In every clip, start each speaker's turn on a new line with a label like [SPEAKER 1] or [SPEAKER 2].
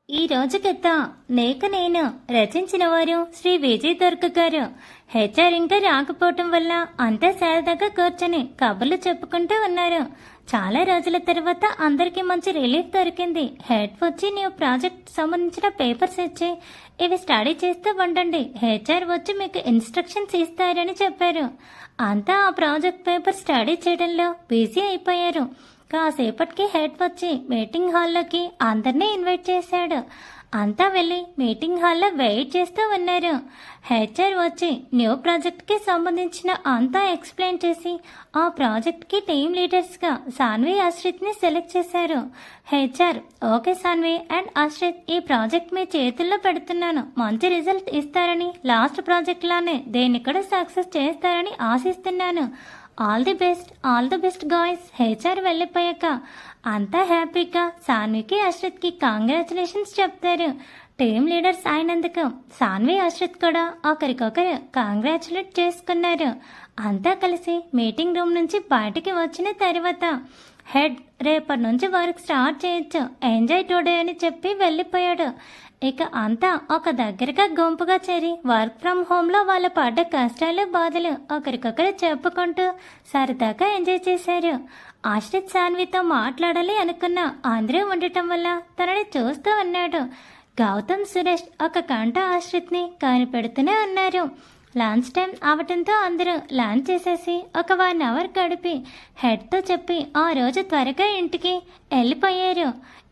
[SPEAKER 1] ఈ రోజు కథ లేక నేను రచించిన వారు శ్రీ విజయ్ దుర్గ గారు. హెచ్ఆర్ ఇంకా రాకపోవటం వల్ల అంతా సరదాగా కూర్చొని కబుర్లు చెప్పుకుంటూ ఉన్నారు. చాలా రోజుల తర్వాత అందరికీ మంచి రిలీఫ్ దొరికింది. హెడ్ వచ్చి న్యూ ప్రాజెక్ట్ సంబంధించిన పేపర్స్ ఇచ్చి ఇవి స్టడీ చేస్తూ ఉండండి, హెచ్ఆర్ వచ్చి మీకు ఇన్స్ట్రక్షన్స్ ఇస్తారని చెప్పారు. అంతా ఆ ప్రాజెక్ట్ పేపర్ స్టడీ చేయడంలో బిజీ అయిపోయారు. కాసేపటికి హెడ్ వచ్చి మీటింగ్ హాల్లోకి అందరినీ ఇన్వైట్ చేశాడు. అంతా వెళ్ళి మీటింగ్ హాల్లో వెయిట్ చేస్తూ ఉన్నారు. హెచ్ఆర్ వచ్చి న్యూ ప్రాజెక్ట్కి సంబంధించిన అంతా ఎక్స్ప్లెయిన్ చేసి ఆ ప్రాజెక్ట్కి టీమ్ లీడర్స్గా సాన్వి ఆశ్రిత్ని సెలెక్ట్ చేశారు. HR, okay Sanvi and Ashrith, ఈ ప్రాజెక్ట్ మీ చేతుల్లో పెడుతున్నాను. మంచి రిజల్ట్ ఇస్తారని, లాస్ట్ ప్రాజెక్ట్ లానే దేన్ని కూడా సక్సెస్ చేస్తారని ఆశిస్తున్నాను. All the best guys. HR వెళ్ళిపోయాక అంతా హ్యాపీగా సాన్వికి అశ్రిత్కి కాంగ్రాచులేషన్స్ చెప్తారు. టీమ్ లీడర్స్ అయినందుకు సాన్వి అశ్రిత్ కూడా ఒకరికొకరు కాంగ్రాచులేట్ చేసుకున్నారు. అంతా కలిసి మీటింగ్ రూమ్ నుంచి బయటికి వచ్చిన తర్వాత హెడ్ రేపటి నుంచి వర్క్ స్టార్ట్ చేయొచ్చు, ఎంజాయ్ టుడే అని చెప్పి వెళ్ళిపోయాడు. ఇక అంతా ఒక దగ్గరగా గుంపుగా చేరి వర్క్ ఫ్రమ్ హోమ్లో వాళ్ళ పడ్డ కష్టాలు బాధలు ఒకరికొకరు చెప్పుకుంటూ సరదాగా ఎంజాయ్ చేశారు. ఆశ్రిత్ సాన్వితో మాట్లాడాలి అనుకున్న అందరూ ఉండటం వల్ల తనని చూస్తూ ఉన్నాడు. గౌతమ్, సురేష్ ఒక గంట ఆశ్రిత్ని కనిపెడుతూనే ఉన్నారు. లంచ్ టైం అవటంతో అందరూ లంచ్ చేసేసి ఒక 1 అవర్ గడిపి హెడ్తో చెప్పి ఆ రోజు త్వరగా ఇంటికి వెళ్ళిపోయారు.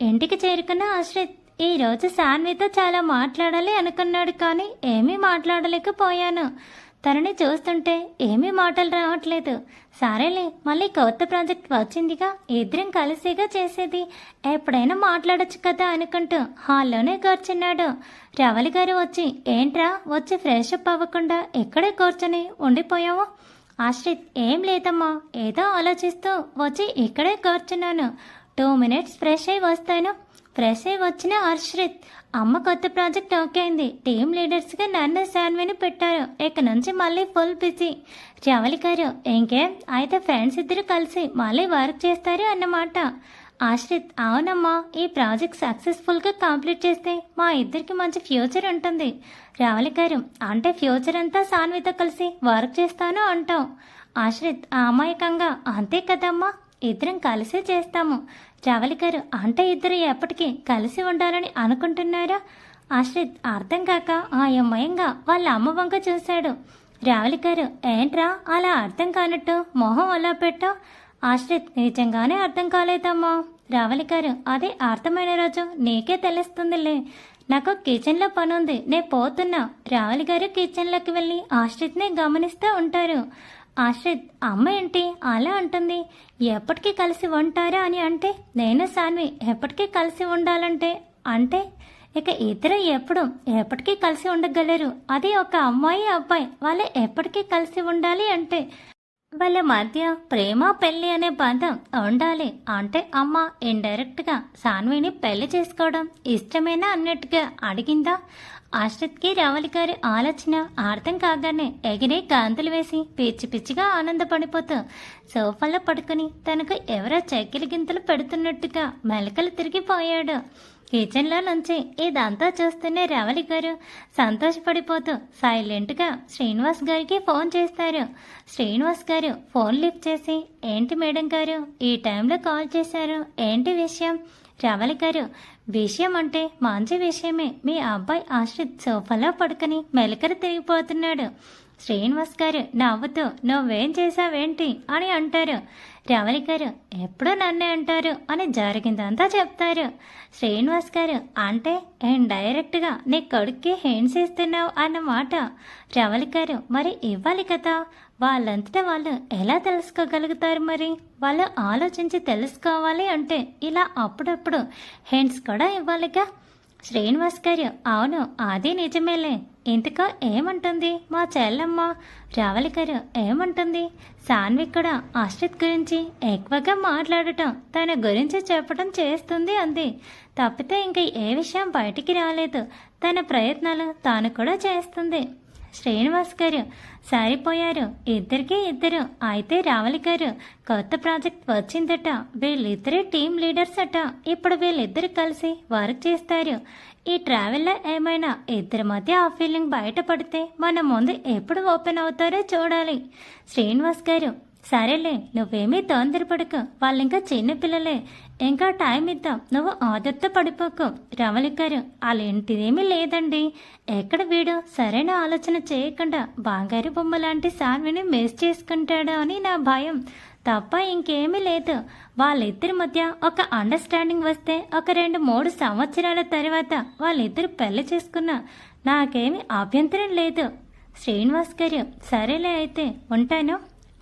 [SPEAKER 1] ఇంటికి చేరుకున్న ఆశ్రిత్ ఈ రోజు సాన్వితో చాలా మాట్లాడాలి అనుకున్నాడు, కానీ ఏమీ మాట్లాడలేకపోయాను. తనని చూస్తుంటే ఏమీ మాటలు రావట్లేదు. సరేలే, మళ్ళీ కొత్త ప్రాజెక్ట్ వచ్చిందిగా, ఇద్దరం కలిసిగా చేసేది, ఎప్పుడైనా మాట్లాడచ్చు కదా అనుకుంటూ హాల్లోనే కూర్చున్నాడు. రవలి గారు వచ్చి, ఏంట్రా వచ్చి ఫ్రెష్ అప్ అవ్వకుండా ఇక్కడే కూర్చొని ఉండిపోయావు? ఆశ్రిత్, ఏం లేదమ్మా, ఏదో ఆలోచిస్తూ వచ్చి ఇక్కడే కూర్చున్నాను. 2 మినిట్స్ ఫ్రెష్ అయి వస్తాను. ఫ్రెష్ అయి వచ్చిన ఆశ్రిత్, అమ్మ కొత్త ప్రాజెక్ట్ ఓకే అయింది, టీమ్ లీడర్స్గా నన్ను సాన్విని పెట్టారు, ఇక నుంచి మళ్ళీ ఫుల్ బిజీ. రవలి గారు, ఇంకేం అయితే ఫ్రెండ్స్ ఇద్దరు కలిసి మళ్ళీ వర్క్ చేస్తారు అన్నమాట. ఆశ్రిత్, అవునమ్మా, ఈ ప్రాజెక్ట్ సక్సెస్ఫుల్గా కంప్లీట్ చేస్తే మా ఇద్దరికి మంచి ఫ్యూచర్ ఉంటుంది. రవలి గారు, అంటే ఫ్యూచర్ అంతా సాన్వితో కలిసి వర్క్ చేస్తాను అంటాం. ఆశ్రిత్ అమాయకంగా, అంతే కదమ్మా, ఇద్దరం కలిసే చేస్తాము. రవలి గారు, అంటే ఇద్దరు ఎప్పటికీ కలిసి ఉండాలని అనుకుంటున్నారా? ఆశ్రిత్ అర్థం కాక ఆయమయంగా వాళ్ళ అమ్మ వంక చూశాడు. రవలి గారు, ఏంట్రా అలా అర్థం కానట్టు మొహం అలా పెట్టావు? ఆశ్రిత్, నిజంగానే అర్థం కాలేదమ్మా. రవలి గారు, అదే అర్థమైన రోజు నీకే తెలుస్తుందిలే. నాకు కిచెన్లో పని ఉంది, నేను పోతున్నా. రవలి గారు కిచెన్లోకి వెళ్ళి ఆశ్రిత్ని గమనిస్తూ ఉంటారు. ఆశ్రిత్, అమ్మ ఏంటి అలా అంటుంది? ఎప్పటికీ కలిసి ఉంటారా అని అంటే, నేను సాన్వి ఎప్పటికీ కలిసి ఉండాలంటే అంటే ఇక ఇద్దరు ఎప్పటికీ కలిసి ఉండగలరు. అది ఒక అమ్మాయి అబ్బాయి వాళ్ళు ఎప్పటికీ కలిసి ఉండాలి అంటే వాళ్ళ మధ్య ప్రేమ పెళ్లి అనే బంధం ఉండాలి. అంటే అమ్మ ఇండైరెక్ట్గా సాన్విని పెళ్లి చేసుకోవడం ఇష్టమేనా అన్నట్టుగా అడిగిందా? ఆశ్రిత్కి రవలి గారి ఆలోచన అర్థం కాగానే ఎగిరి గాంతులు వేసి పిచ్చి పిచ్చిగా ఆనందపడిపోతూ సోఫాలో పడుకుని తనకు ఎవరో చెక్కిలి గింతలు పెడుతున్నట్టుగా మెలకలు తిరిగిపోయాడు. కిచెన్లో నుంచి ఇదంతా చూస్తూనే రవలి గారు సంతోషపడిపోతూ సైలెంట్గా శ్రీనివాస్ గారికి ఫోన్ చేస్తారు. శ్రీనివాస్ గారు ఫోన్ లిఫ్ట్ చేసి, ఏంటి మేడం గారు ఈ టైంలో కాల్ చేశారు, ఏంటి విషయం? రవలి గారు, విషయం అంటే మంచి విషయమే, మీ అబ్బాయి ఆశ్రిత్ సోఫాలో పడుకుని మెలకలు తిరిగిపోతున్నాడు. శ్రీనివాస్ గారు నవ్వుతూ, నువ్వేం చేశావేంటి అని అంటారు. రవలి గారు, ఎప్పుడూ నన్నే అంటారు అని జరిగిందంతా చెప్తారు. శ్రీనివాస్ గారు, అంటే ఇండైరెక్ట్గా నీ కొడుక్కి హింట్స్ ఇస్తున్నావు అన్నమాట. రవలి గారు, మరి ఇవ్వాలి కదా, వాళ్ళంతటా వాళ్ళు ఎలా తెలుసుకోగలుగుతారు? మరి వాళ్ళు ఆలోచించి తెలుసుకోవాలి అంటే ఇలా అప్పుడప్పుడు హింట్స్ కూడా ఇవ్వాలిగా. శ్రీనివాస్ గారు, అవును అది నిజమేలే. ఇంతకో ఏమంటుంది మా చెల్లమ్మ? రవలి గారు, ఏమంటుంది? సాన్వి కూడా ఆశ్రిత్ గురించి ఎక్కువగా మాట్లాడటం, తన గురించి చెప్పడం చేస్తుంది అంది. తప్పితే ఇంకా ఏ విషయం బయటికి రాలేదు. తన ప్రయత్నాలు తాను కూడా చేస్తుంది. శ్రీనివాస్ గారు సరిపోయారు, ఇద్దరికి ఇద్దరు. అయితే రావలి గారు కొత్త ప్రాజెక్ట్ వచ్చిందట, వీళ్ళిద్దరే టీం లీడర్స్ అట. ఇప్పుడు వీళ్ళిద్దరు కలిసి వర్క్ చేస్తారు. ఈ ట్రావెల్లో ఏమైనా ఇద్దరి మధ్య ఆ ఫీలింగ్ బయటపడితే మన ముందు ఎప్పుడు ఓపెన్ అవుతారో చూడాలి. శ్రీనివాస్ గారు సరేలే, నువ్వేమీ తొందరపడకు, వాళ్ళింకా చిన్నపిల్లలే, ఇంకా టైం ఇద్దాం, నువ్వు ఆదుర్త పడిపోకు. రమలి గారు అలాంటిదేమీ లేదండి, ఎక్కడ వీడు సరైన ఆలోచన చేయకుండా బంగారు బొమ్మ లాంటి సాన్విని మిస్ చేసుకుంటాడో అని నా భయం తప్ప ఇంకేమీ లేదు. వాళ్ళిద్దరి మధ్య ఒక అండర్స్టాండింగ్ వస్తే ఒక 2-3 సంవత్సరాల తర్వాత వాళ్ళిద్దరు పెళ్లి చేసుకున్నా నాకేమీ అభ్యంతరం లేదు. శ్రీనివాస్ గారు సరేలే, అయితే ఉంటాను.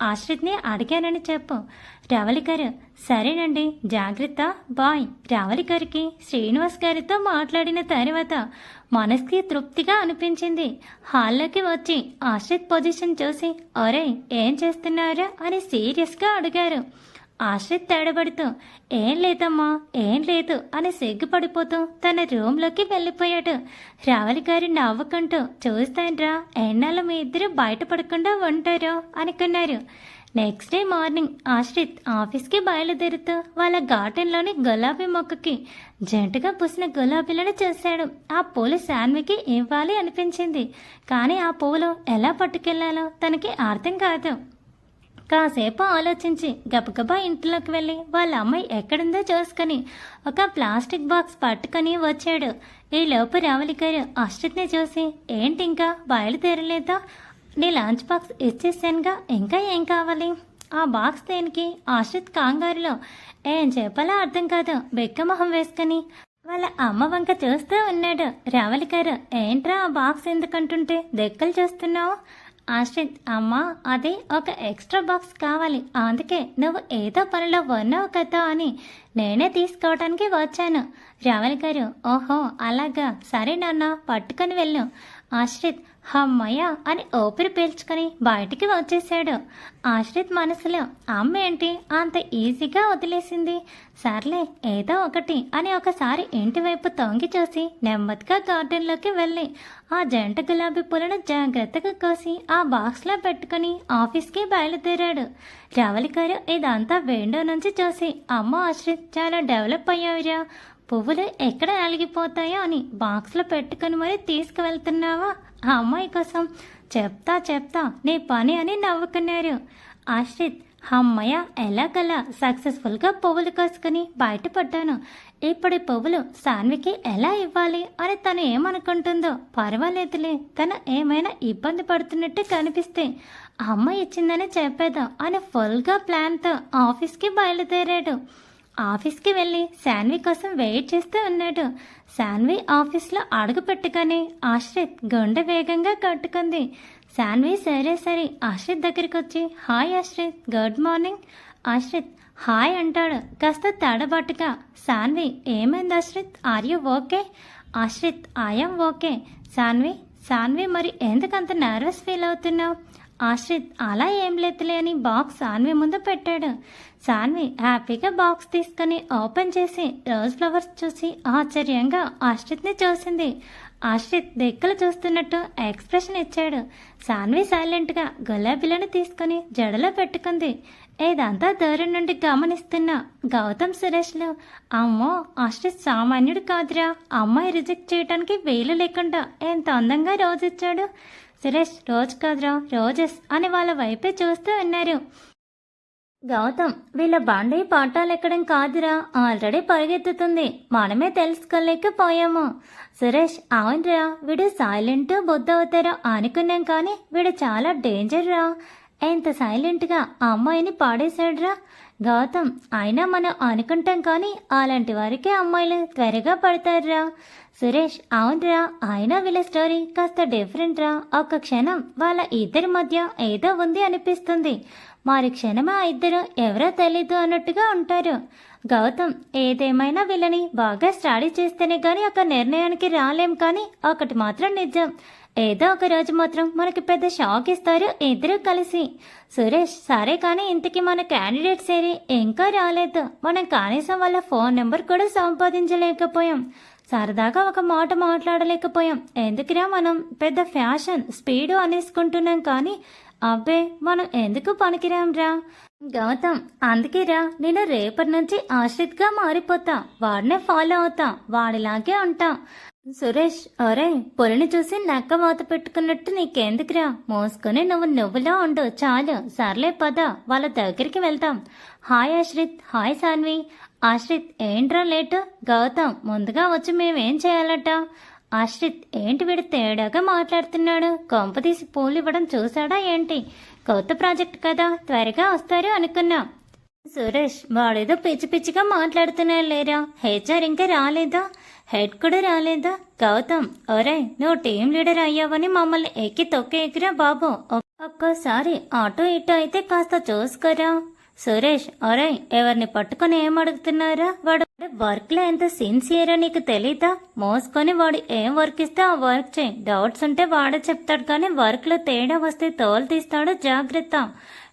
[SPEAKER 1] ఆశ్రిత్ని అడిగానని చెప్పు. రావలి గారు సరేనండి, జాగ్రత్త, బాయ్. రావలి గారికి శ్రీనివాస్ గారితో మాట్లాడిన తర్వాత మనసుకి తృప్తిగా అనిపించింది. హాల్లోకి వచ్చి ఆశ్రిత్ పొజిషన్ చూసి ఒరే ఏం చేస్తున్నారా అని సీరియస్గా అడిగారు. ఆశ్రిత్ తేడబడుతూ ఏం లేదమ్మా, ఏం లేదు అని సిగ్గుపడిపోతూ తన రూమ్లోకి వెళ్ళిపోయాడు. రావలి గారు నవ్వుకుంటూ చూస్తాన్రా, ఎన్నాళ్ళు మీ ఇద్దరు బయటపడకుండా ఉంటారో అనుకున్నారు. నెక్స్ట్ డే మార్నింగ్ ఆశ్రిత్ ఆఫీస్కి బయలుదేరుతూ వాళ్ళ గార్డెన్లోని గులాబీ మొక్కకి జంటగా పూసిన గులాబీలను చూశాడు. ఆ పూలు శాన్వికి ఇవ్వాలి అనిపించింది, కానీ ఆ పూలు ఎలా పట్టుకెళ్లాలో తనకి అర్థం కాదు. కాసేపు ఆలోచించి గబగబా ఇంట్లోకి వెళ్ళి వాళ్ళ అమ్మాయి ఎక్కడుందో చూసుకుని ఒక ప్లాస్టిక్ బాక్స్ పట్టుకొని వచ్చాడు. ఈ లోపు రావలి గారు ఆశ్రిత్ని చూసి ఏంటి ఇంకా బయలుదేరలేదా, నీ లంచ్ బాక్స్ ఇచ్చేసానుగా, ఇంకా ఏం కావాలి? ఆ బాక్స్ దేనికి? ఆశ్రిత్ కంగారులో ఏం చెప్పాలో అర్థం కాదు బెక్కమొహం వేసుకుని వాళ్ళ అమ్మ వంక చూస్తూ ఉన్నాడు. రావలి గారు ఏంట్రా ఆ బాక్స్ ఎందుకంటుంటే దెక్కలు చూస్తున్నావు? ఆశ్రిత్ అమ్మా, అది ఒక ఎక్స్ట్రా బాక్స్ కావాలి, అందుకే నువ్వు ఏదో పనిలో ఉన్నావు కదా అని నేనే తీసుకోవడానికి వచ్చాను. రావలి గారు ఓహో అలాగా, సరే నాన్న పట్టుకొని వెళ్ళు. ఆశ్రిత్ అమ్మయ్య అని ఊపిరి పీల్చుకొని బయటికి వచ్చేసాడు. ఆశ్రిత్ మనసులో అమ్మ ఏంటి అంత ఈజీగా వదిలేసింది, సర్లే ఏదో ఒకటి అని ఒకసారి ఇంటి వైపు తొంగి చూసి నెమ్మదిగా గార్డెన్లోకి వెళ్ళి ఆ జంట గులాబీ పూలను జాగ్రత్తగా కోసి ఆ బాక్స్లో పెట్టుకుని ఆఫీస్కి బయలుదేరాడు. రావలి గారు ఇదంతా విండో నుంచి చూసి అమ్మ ఆశ్రిత్ చాలా డెవలప్ అయ్యావురా, పువ్వులు ఎక్కడ నలిగిపోతాయో అని బాక్స్లో పెట్టుకుని మరీ తీసుకువెళ్తున్నావా ఆ అమ్మాయి కోసం? చెప్తా నీ పని అని నవ్వుకున్నారు. ఆశ్రిత్ అమ్మయ్య ఎలాగలా సక్సెస్ఫుల్గా పువ్వులు కోసుకుని బయటపడ్డాను. ఇప్పుడు పువ్వులు సాన్వికి ఎలా ఇవ్వాలి అని తను ఏమనుకుంటుందో, పర్వాలేదులే, తను ఏమైనా ఇబ్బంది పడుతున్నట్టు కనిపిస్తే అమ్మ ఇచ్చిందని చెప్పేద్దాం అని ఫుల్గా ప్లాన్తో ఆఫీస్కి బయలుదేరాడు. ఆఫీస్కి వెళ్ళి శాన్వి కోసం వెయిట్ చేస్తూ ఉన్నాడు. శాన్వి ఆఫీస్లో అడుగు పెట్టగానే ఆశ్రిత్ గుండె వేగంగా కట్టుకుంది. శాన్వి సరే ఆశ్రిత్ దగ్గరికి వచ్చి hi Ashrith, good morning. Ashrith hi అంటాడు కాస్త తడబట్టుగా. శాన్వి ఏమైంది Ashrith, are you okay? Ashrith I'm okay. Sanvi మరి ఎందుకంత నర్వస్ ఫీల్ అవుతున్నావు? ఆశ్రిత్ అలా ఏం లేదులే అని బాక్స్ శాన్వి ముందు పెట్టాడు. శాన్వి హ్యాపీగా బాక్స్ తీసుకుని ఓపెన్ చేసి రోజ్ ఫ్లవర్స్ చూసి ఆశ్చర్యంగా ఆశ్రిత్ని చూసింది. ఆశ్రిత్ దిక్కులు చూస్తున్నట్టు ఎక్స్ప్రెషన్ ఇచ్చాడు. శాన్వి సైలెంట్గా గులాబీలను తీసుకుని జడలో పెట్టుకుంది. ఇదంతా దూరం నుండి గమనిస్తున్న గౌతమ్ సురేష్లు అమ్మో ఆశ్రిత్ సామాన్యుడు కాదురా, అమ్మాయి రిజెక్ట్ చేయడానికి వీలు లేకుండా ఎంత అందంగా రోజు ఇచ్చాడు. సురేష్ రోజు కాదురా రోజెస్ అని వాళ్ళ వైపే చూస్తూ ఉన్నారు. గౌతమ్ వీళ్ళ బండి పాఠాలు ఎక్కడం కాదురా, ఆల్రెడీ పరిగెత్తుతుంది, మనమే తెలుసుకోలేకపోయాము. సురేష్ అవునరా, వీడు సైలెంట్ బుద్ధ అవుతారో అనుకున్నాం, కానీ వీడు చాలా డేంజర్ రా, ఎంత సైలెంట్గా అమ్మాయిని పాడేశాడురా. గౌతమ్ అయినా మనం అనుకుంటాం, కానీ అలాంటి వారికే అమ్మాయిలు త్వరగా పడతారురా. సురేష్ అవునరా, అయినా వీళ్ళ స్టోరీ కాస్త డిఫరెంట్ రా, ఒక్క క్షణం వాళ్ళ ఇద్దరి మధ్య ఏదో ఉంది అనిపిస్తుంది, మరి క్షణమా ఇద్దరు ఎవరో తెలీదు అన్నట్టుగా ఉంటారు. గౌతమ్ ఏదేమైనా వీళ్ళని బాగా స్టడీ చేస్తేనే కానీ ఒక నిర్ణయానికి రాలేం, కానీ ఒకటి మాత్రం నిజం, ఏదో ఒక రోజు మాత్రం మనకి పెద్ద షాక్ ఇస్తారు ఇద్దరు కలిసి. సురేష్ సరే, కానీ ఇంతకీ మన క్యాండిడేట్స్ ఏరి ఇంకా రాలేదు, మనం కనీసం వాళ్ళ ఫోన్ నెంబర్ కూడా సంపాదించలేకపోయాం. సరదాగా ఒక మాట మాట్లాడలేకపోయాం. ఎందుకురా మనం పెద్ద ఫ్యాషన్ స్పీడు అనేసుకుంటున్నాం కానీ అబ్బే మనం ఎందుకు పనికిరాంరా గౌతమ్. అందుకేరా నేను రేపటి నుంచి ఆశ్రిత్గా మారిపోతా, వాడినే ఫాలో అవుతా, వాడిలాగే ఉంటా. సురేష్, ఒరే పులిని చూసి నక్క వాత పెట్టుకున్నట్టు నీకెందుకురా, మోసుకొని నువ్వులా ఉండు చాలు. సర్లే పద, వాళ్ళ దగ్గరికి వెళ్తాం. హాయ్ ఆశ్రిత్. హాయ్ సాన్వి. ఆశ్రిత్ ఏంట్రా లేటు? గౌతమ్ ముందుగా వచ్చి మేమేం చేయాలట? ఆశ్రిత్ ఏంటి వీడు తేడాగా మాట్లాడుతున్నాడు, కొంపదీసి పూలు ఇవ్వడం చూసాడా ఏంటి? కొత్త ప్రాజెక్ట్ కదా, త్వరగా వస్తారు అనుకున్నా. సురేష్ వాడేదో పిచ్చి పిచ్చిగా మాట్లాడుతున్నాడు లేరా. హెచ్ఆర్ ఇంకా రాలేదా? హెడ్ కూడా రాలేదా? గౌతమ్, ఒరే నువ్వు టీం లీడర్ అయ్యావని మమ్మల్ని ఎక్కి తొక్కేకిరా బాబు. ఒక్కోసారి అటు ఇటు అయితే కాస్త చూసుకోరా. సురేష్, ఒరే ఎవరిని పట్టుకుని ఏం అడుగుతున్నారా? వాడు వర్క్ లో ఎంత సిన్సియరో నీకు తెలీదా? మోసుకొని వాడు ఏం వర్క్ ఇస్తే ఆ వర్క్ చేయి. డౌట్స్ ఉంటే వాడే చెప్తాడు కానీ వర్క్ లో తేడా వస్తే తోలు తీస్తాడు, జాగ్రత్త.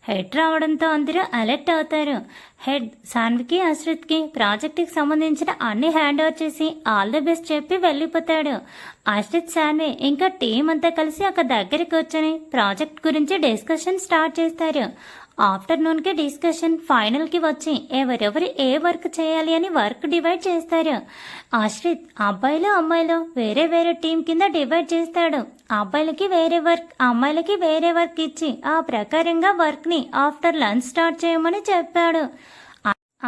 [SPEAKER 1] హెడ్ రావడంతో అందరూ అలర్ట్ అవుతారు. హెడ్ సాన్వికి ఆశ్రిత్కి ప్రాజెక్ట్కి సంబంధించిన అన్ని హ్యాండ్ ఓవర్ చేసి ఆల్ ది బెస్ట్ చెప్పి వెళ్ళిపోతాడు. ఆశ్రిత్, సాన్వి ఇంకా టీం అంతా కలిసి ఒక దగ్గరికి కూర్చొని ప్రాజెక్ట్ గురించి డిస్కషన్ స్టార్ట్ చేస్తారు. ఆఫ్టర్నూన్కి డిస్కషన్ ఫైనల్కి వచ్చి ఎవరెవరు ఏ వర్క్ చేయాలి అని వర్క్ డివైడ్ చేస్తారు. ఆశ్రిత్ అబ్బాయిలు అమ్మాయిలు వేరే వేరే టీం కింద డివైడ్ చేస్తాడు. అబ్బాయిలకి వేరే వర్క్, అమ్మాయిలకి వేరే వర్క్ ఇచ్చి ఆ ప్రకారంగా వర్క్ని ఆఫ్టర్ లంచ్ స్టార్ట్ చేయమని చెప్పాడు.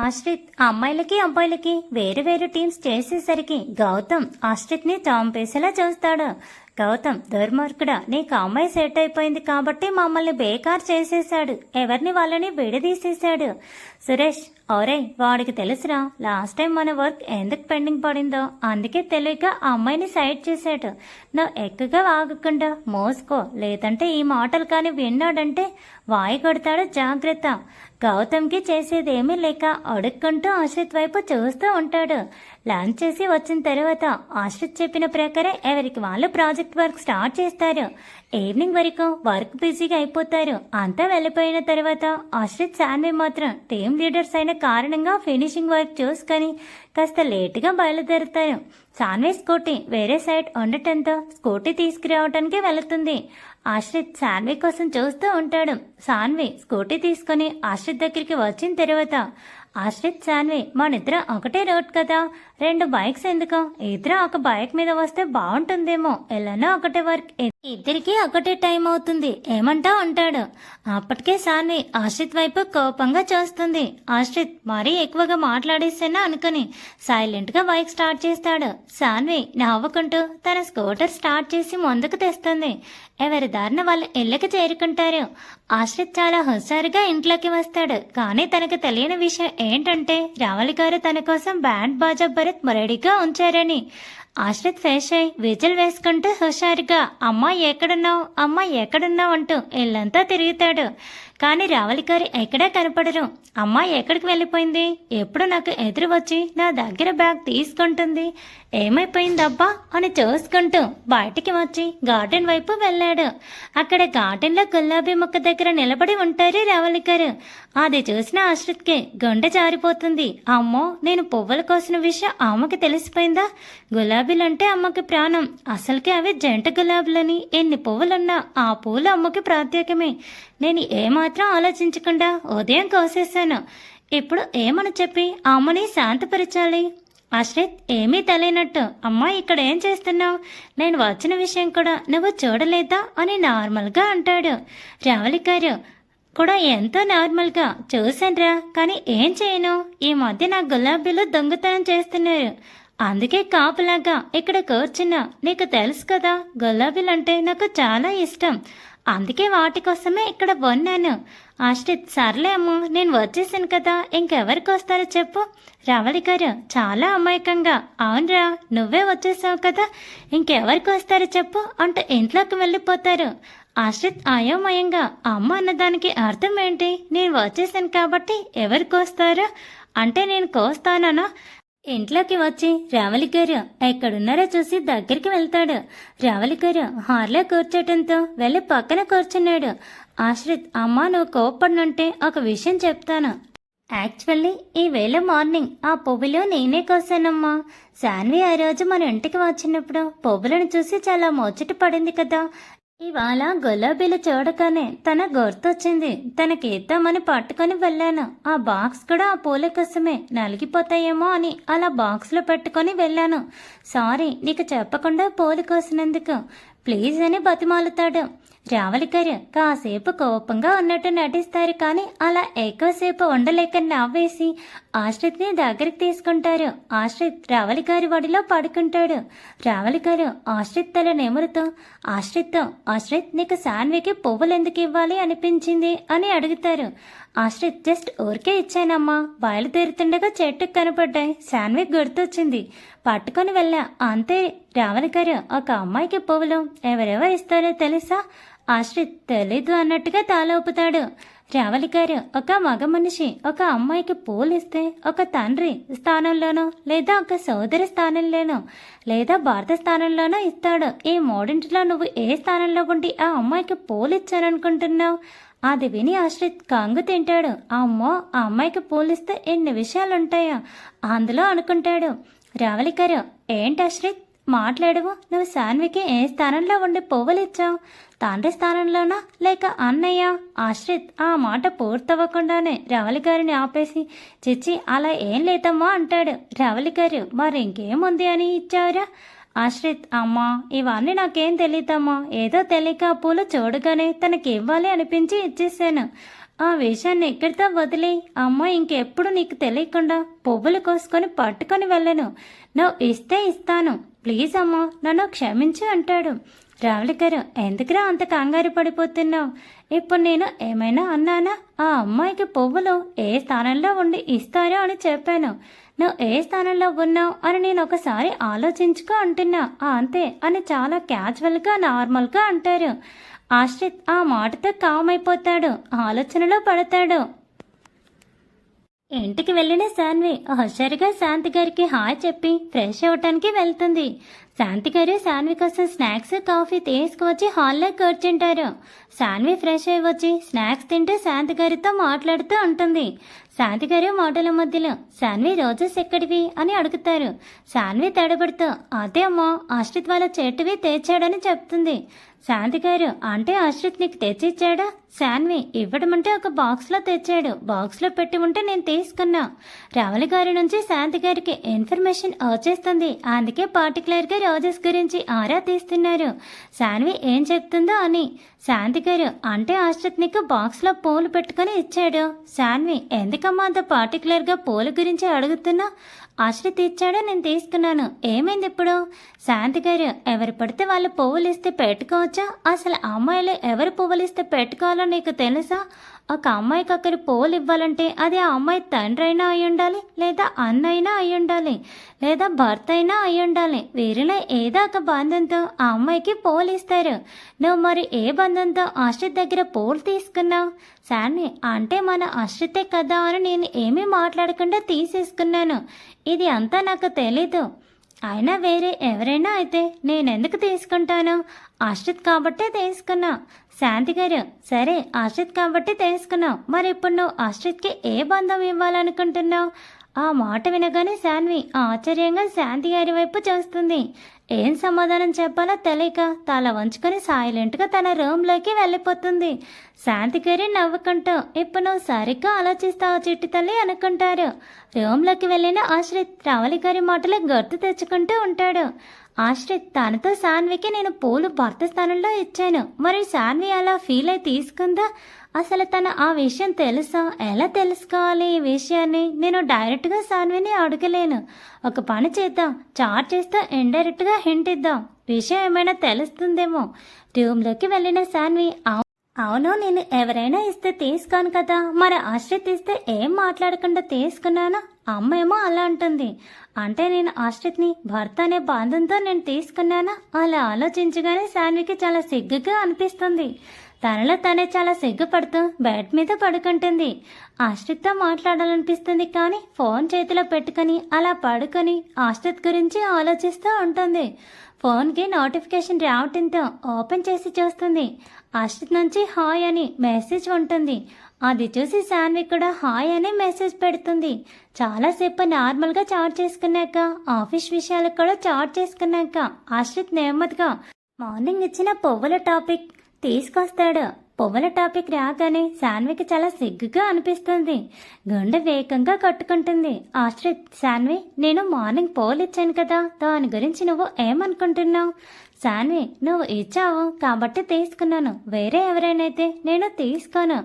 [SPEAKER 1] ఆశ్రిత్ అమ్మాయిలకి అబ్బాయిలకి వేరే వేరే టీమ్స్ చేసేసరికి గౌతమ్ ఆశ్రిత్ని చంపేసేలా చూస్తాడు. గౌతమ్, దుర్మార్గుడా, నీకు అమ్మాయి సెట్ అయిపోయింది కాబట్టి మమ్మల్ని బేకార్ చేసేశాడు, ఎవరిని వాళ్ళని విడదీసేశాడు. సురేష్, ఒరే వాడికి తెలుసురా లాస్ట్ టైం మన వర్క్ ఎందుకు పెండింగ్ పడిందో, అందుకే తెలియక అమ్మాయిని సైడ్ చేశాడు. నువ్వు ఎక్కువగా వాగకుండా మోసుకో, లేదంటే ఈ మాటలు కానీ విన్నాడంటే వాయి కొడతాడు, జాగ్రత్త. గౌతమ్కి చేసేదేమీ లేక అడుక్కుంటూ ఆశ్రిత్ వైపు చూస్తూ ఉంటాడు. లంచ్ చేసి వచ్చిన తర్వాత ఆశ్రిత్ చెప్పిన ప్రకారం ఎవరికి వాళ్ళు ప్రాజెక్ట్ వర్క్ స్టార్ట్ చేస్తారు. ఈవినింగ్ వరకు వర్క్ బిజీగా అయిపోతారు. అంతా వెళ్ళిపోయిన తర్వాత ఆశ్రిత్, సాన్వి మాత్రం టీం లీడర్స్ అయిన కారణంగా ఫినిషింగ్ వర్క్ చూసుకొని కాస్త లేటుగా బయలుదేరుతారు. సాన్వి స్కూటీ వేరే సైడ్ ఉండటంతో స్కూటీ తీసుకురావడానికి వెళుతుంది. ఆశ్రిత్ సాన్వి కోసం చూస్తూ ఉంటాడు. సాన్వి స్కూటీ తీసుకుని ఆశ్రిత్ దగ్గరికి వచ్చిన తర్వాత, ఆశ్రిత్, సాన్వి మనిద్దరం ఒకటే రోడ్ కదా, 2 బైక్స్ ఎందుకు? ఇద్దరం ఒక బైక్ మీద వస్తే బాగుంటుందేమో, ఎలానో ఒకటే వర్క్, ఇద్దరికి ఒకటే టైం అవుతుంది, ఏమంటా ఉంటాడు. అప్పటికే సాన్వి ఆశ్రిత్ వైపు కోపంగా చూస్తుంది. ఆశ్రిత్ మరీ ఎక్కువగా మాట్లాడేసేనా అనుకుని సైలెంట్ గా బైక్ స్టార్ట్ చేస్తాడు. సాన్వి నవ్వుకుంటూ తన స్కూటర్ స్టార్ట్ చేసి ముందుకు తెస్తుంది. ఎవరి దారిన వాళ్ళ ఇళ్ళకి చేరుకుంటారు. ఆశ్రిత్ చాలా హుషారుగా ఇంట్లోకి వస్తాడు. కానీ తనకు తెలియని విషయం ఏంటంటే రావళి గారు తన కోసం బ్యాండ్ బాజా భరత్ రెడీగా ఉంచారని. ఆశ్రిత్ ఫేస్ అయి విజిల్ వేసుకుంటూ హుషారుగా అమ్మా ఎక్కడున్నావు, అమ్మా ఎక్కడున్నావు అంటూ ఇల్లంతా తిరుగుతాడు. కానీ రావళి గారు ఎక్కడా కనపడరు. అమ్మ ఎక్కడికి వెళ్ళిపోయింది? ఎప్పుడు నాకు ఎదురు వచ్చి నా దగ్గర బ్యాగ్ తీసుకుంటుంది, ఏమైపోయిందబ్బా అని చూసుకుంటూ బయటికి వచ్చి గార్డెన్ వైపు వెళ్ళాడు. అక్కడ గార్డెన్లో గులాబీ మొక్క దగ్గర నిలబడి ఉంటారు రావళి గారు. అది చూసిన ఆశ్రిత్కి గుండె జారిపోతుంది. అమ్మో, నేను పువ్వుల కోసిన విషయం అమ్మకి తెలిసిపోయిందా? గులాబీలంటే అమ్మకి ప్రాణం. అసలుకి అవి జంట గులాబీలని, ఎన్ని పువ్వులున్నా ఆ పూలు అమ్మకి ప్రత్యేకమే. నేను ఏమాత్రం ఆలోచించకుండా ఉదయం కోసేశాను. ఇప్పుడు ఏమని చెప్పి అమ్మని శాంతపరచాలి? ఆశ్రిత్ ఏమీ తెలియనట్టు, అమ్మా ఇక్కడ ఏం చేస్తున్నావు, నేను వచ్చిన విషయం కూడా నువ్వు చూడలేదా అని నార్మల్గా అంటాడు. రావళి గారు కూడా ఎంతో నార్మల్గా, చూసానురా కానీ ఏం చేయను, ఈ మధ్య నా గులాబీలు దొంగతనం చేస్తున్నారు, అందుకే కాపులాగా ఇక్కడ కూర్చున్నా. నీకు తెలుసు కదా గులాబీలంటే నాకు చాలా ఇష్టం, అందుకే వాటి కోసమే ఇక్కడ కొన్నాను. ఆశ్రిత్ సర్లే అమ్మ, నేను వచ్చేసాను కదా, ఇంకెవరికి వస్తారో చెప్పు. రావళి గారు చాలా అమాయకంగా, అవునరా నువ్వే వచ్చేసావు కదా, ఇంకెవరికి వస్తారో చెప్పు అంటూ ఇంట్లోకి వెళ్ళిపోతారు. ఆశ్రిత్ అయోమయంగా, అమ్మ అన్నదానికి అర్థం ఏంటి? నేను వచ్చేసాను కాబట్టి ఎవరికి వస్తారో అంటే నేను కోస్తానా? ఇంట్లోకి వచ్చి రావళి గారు ఎక్కడున్నారో చూసి దగ్గరికి వెళ్తాడు. రావళి గారు హార్లో కూర్చోటంతో వెళ్ళి పక్కన కూర్చున్నాడు. ఆశ్రిత్, అమ్మా నువ్వు కోప్పడినంటే ఒక విషయం చెప్తాను. యాక్చువల్లీ ఈ వేళ మార్నింగ్ ఆ పువ్వులు నేనే కోసానమ్మా. శాన్వి ఆ రోజు మన ఇంటికి వచ్చినప్పుడు పువ్వులను చూసి చాలా ముచ్చట పడింది కదా. ఇవాళ గులాబీలు చూడగానే తన గుర్తొచ్చింది. తనకిద్దామని పట్టుకొని వెళ్ళాను. ఆ బాక్స్ కూడా ఆ పూల కోసమే, నలిగిపోతాయేమో అని అలా బాక్స్లో పెట్టుకొని వెళ్ళాను. సారీ నీకు చెప్పకుండా పూలు కోసినందుకు, ప్లీజ్ అని బతిమాలుతాడు. రావలి గారు కాసేపు కోపంగా ఉన్నట్టు నటిస్తారు, కానీ అలా ఎక్కువసేపు ఉండలేక నవ్వేసి ఆశ్రిత్ని దగ్గరికి తీసుకుంటారు. ఆశ్రిత్ రావలి గారి వడిలో పడుకుంటాడు. రావలి గారు ఆశ్రిత్ తల నెమురుతో ఆశ్రిత్ నీకు శాన్వికి పువ్వులు ఎందుకు ఇవ్వాలి అనిపించింది అని అడుగుతారు. ఆశ్రిత్ జస్ట్ ఊరికే ఇచ్చానమ్మా, బయలుదేరుతుండగా చెట్టుకు కనపడ్డాయి, శాన్వికి గుర్తొచ్చింది, పట్టుకొని వెళ్ళా అంతే. రావలి గారు ఒక అమ్మాయికి పువ్వులు ఎవరెవరు ఇస్తారో తెలుసా? ఆశ్రిత్ తెలీదు అన్నట్టుగా తాలోపుతాడు. రావలి గారు ఒక మగ మనిషి ఒక అమ్మాయికి పూలు ఇస్తే ఒక తండ్రి స్థానంలోనో లేదా ఒక సోదరి స్థానంలోనో లేదా భర్త స్థానంలోనో ఇస్తాడు. ఈ మూడింటిలో నువ్వు ఏ స్థానంలో ఉండి ఆ అమ్మాయికి పూలు ఇచ్చాననుకుంటున్నావు? అది విని ఆశ్రిత్ కంగు తింటాడు. అమ్మో, ఆ అమ్మాయికి పూలిస్తే ఎన్ని విషయాలుంటాయా అందులో అనుకుంటాడు. రావలి గారు ఏంటి ఆశ్రిత్ మాట్లాడవు? నువ్వు శాన్వికి ఏ స్థానంలో ఉండి పువ్వులు ఇచ్చావు? తండ్రి స్థానంలోనా లేక అన్నయ్య? ఆశ్రిత్ ఆ మాట పూర్తవ్వకుండానే రావలి గారిని ఆపేసి చిచ్చి అలా ఏం లేదమ్మా అంటాడు. రావలి గారు మరి ఇంకేముంది అని ఇచ్చావురా? ఆశ్రిత్ అమ్మా ఇవన్నీ నాకేం తెలియదమ్మా, ఏదో తెలియక ఆ పూలు చూడగానే తనకి ఇవ్వాలి అనిపించి ఇచ్చేసాను. ఆ విషయాన్ని ఎక్కడితో వదిలే అమ్మ, ఇంకెప్పుడు నీకు తెలియకుండా పువ్వులు కోసుకొని పట్టుకొని వెళ్ళను. నువ్వు ఇస్తే ఇస్తాను, ప్లీజ్ అమ్మా నన్ను క్షమించు అంటాడు. రావలి గారు ఎందుకురా అంత కంగారు పడిపోతున్నావు? ఇప్పుడు నేను ఏమైనా అన్నానా? ఆ అమ్మాయికి పువ్వులు ఏ స్థానంలో ఉండి ఇస్తారో అని చెప్పాను. నువ్వు ఏ స్థానంలో ఉన్నావు అని నేను ఒకసారి ఆలోచించుకో అంటున్నా, అంతే అని చాలా క్యాజువల్గా నార్మల్గా అంటారు. ఆశ్రిత్ ఆ మాటతో కామైపోతాడు, ఆలోచనలో పడతాడు. ఇంటికి వెళ్ళిన శాన్వి హుషారుగా శాంతి గారికి హాయ్ చెప్పి ఫ్రెష్ అవటానికి వెళ్తుంది. శాంతి గారు శాన్వి కోసం స్నాక్స్ కాఫీ తీసుకువచ్చి హాల్లో కూర్చుంటారు. శాన్వి ఫ్రెష్ అయి వచ్చి స్నాక్స్ తింటూ శాంతి గారితో మాట్లాడుతూ ఉంటుంది. శాంతి గారు మాటల మధ్యలో శాన్వి రోజెస్ ఎక్కడివి అని అడుగుతారు. శాన్వి తడబడుతూ అదే అమ్మా ఆశ్రిత్ వాళ్ళ చెట్టువి తెచ్చాడని చెప్తుంది. శాంతి గారు అంటే ఆశ్రిత్ నీకు తెచ్చిచ్చాడా? శాన్వి ఇవ్వడం అంటే ఒక బాక్స్లో తెచ్చాడు, బాక్స్లో పెట్టి ఉంటే నేను తీసుకున్నా. రావలి గారి నుంచి శాంతి గారికి ఇన్ఫర్మేషన్ వచ్చేస్తుంది, అందుకే పర్టికులర్గా రోజెస్ గురించి ఆరా తీస్తున్నారు. శాన్వి ఏం చెప్తుందో అని. శాంతి గారు అంటే ఆశ్రిత్ నీకు బాక్స్లో పూలు పెట్టుకుని ఇచ్చాడు. శాన్వి ఎందుకమ్మా అంత పర్టికులర్గా పూల గురించి అడుగుతున్నా? ఆశ్రిత్ ఇచ్చాడో నేను తీసుకున్నాను, ఏమైంది ఇప్పుడు? శాంతి గారు ఎవరు పడితే వాళ్ళు పువ్వులు ఇస్తే పెట్టుకోవచ్చా? అసలు అమ్మాయిలు ఎవరు పువ్వులు ఇస్తే పెట్టుకోవాలో నీకు తెలుసా? ఒక అమ్మాయికి ఒకరి పువ్వులు ఇవ్వాలంటే అది ఆ అమ్మాయి తండ్రి అయినా అయి ఉండాలి, లేదా అన్న అయినా అయి ఉండాలి, లేదా భర్త అయినా అయి ఉండాలి. వీరిలో ఏదో ఒక బంధంతో ఆ అమ్మాయికి పువ్వులు ఇస్తారు. నువ్వు మరి ఏ బంధంతో ఆశ్రిత్ దగ్గర పువ్వులు తీసుకున్నావు? శాన్వి అంటే మన ఆశ్రితే కదా అని నేను ఏమీ మాట్లాడకుండా తీసేసుకున్నాను. ఇది అంతా నాకు తెలీదు. అయినా వేరే ఎవరైనా అయితే నేనెందుకు తీసుకుంటాను? ఆశ్రిత్ కాబట్టే తీసుకున్నా. శాంతి గారు సరే ఆశ్రిత్ కాబట్టి తీసుకున్నావు, మరి ఇప్పుడు నువ్వు ఆశ్రిత్కి ఏ బంధం ఇవ్వాలనుకుంటున్నావు? ఆ మాట వినగానే శాన్వి ఆశ్చర్యంగా శాంతి గారి వైపు చూస్తుంది. ఏం సమాధానం చెప్పాలో తెలియక తల వంచుకొని సైలెంట్గా తన రూమ్లోకి వెళ్ళిపోతుంది. శాంతి గారి నవ్వుకుంటూ ఇప్పుడు నువ్వు సరిగ్గా ఆలోచిస్తావు చిట్టి తల్లి అనుకుంటారు. రూమ్లోకి వెళ్ళిన ఆశ్రిత్ రావలి గారి మాటలు గుర్తు తెచ్చుకుంటూ ఉంటాడు. ఆశ్రిత్ తనతో శాన్వికి నేను పూలు భర్త స్థానంలో ఇచ్చాను, మరి శాన్వి అలా ఫీల్ అయి తీసుకుందా? అసలు తన ఆ విషయం తెలుసా? ఎలా తెలుసుకోవాలి ఈ విషయాన్ని? నేను డైరెక్ట్గా శాన్విని అడగలేను. ఒక పని చేద్దాం, చాట్ చేస్తూ ఇండైరెక్ట్గా హింట్ ఇద్దాం, విషయం ఏమైనా తెలుస్తుందేమో. రూమ్లోకి వెళ్ళిన శాన్వి అవును నేను ఎవరైనా ఇస్తే తీసుకోను కదా, మరి ఆశ్రిత్ ఇస్తే ఏం మాట్లాడకుండా తీసుకున్నాను. అమ్మ ఏమో అలా అంటుంది, అంటే నేను ఆశ్రిత్ని భర్త అనే బంధంతో నేను తీసుకున్నానా? అలా ఆలోచించగానే శాన్వికి చాలా సిగ్గుగా అనిపిస్తుంది. తనలో తనే చాలా సిగ్గుపడుతూ బెడ్ మీద పడుకుంటుంది. ఆశ్రిత్తో మాట్లాడాలనిపిస్తుంది, కానీ ఫోన్ చేతిలో పెట్టుకుని అలా పడుకొని ఆశ్రిత్ గురించి ఆలోచిస్తూ ఉంటుంది. ఫోన్కి నోటిఫికేషన్ రావటంతో ఓపెన్ చేసి చూస్తుంది. ఆశ్రిత్ నుంచి హాయ్ అని మెసేజ్ ఉంటుంది. అది చూసి శాన్వి కూడా హాయ్ అని మెసేజ్ పెడుతుంది. చాలాసేపు నార్మల్గా చాట్ చేసుకున్నాక, ఆఫీస్ విషయాలకు కూడా చాట్ చేసుకున్నాక ఆశ్రిత్ నెమ్మదిగా మార్నింగ్ ఇచ్చిన పువ్వుల టాపిక్ తీసుకొస్తాడు. పువ్వుల టాపిక్ రాగానే శాన్వికి చాలా సిగ్గుగా అనిపిస్తుంది. గుండె వేగంగా కట్టుకుంటుంది. ఆశ్రిత్, శాన్వి, నేను మార్నింగ్ పూలు ఇచ్చాను కదా, దాని గురించి నువ్వు ఏమనుకుంటున్నావు? శాన్వి, నువ్వు ఇచ్చావు కాబట్టి తీసుకున్నాను, వేరే ఎవరైనా నేను తీసుకోను.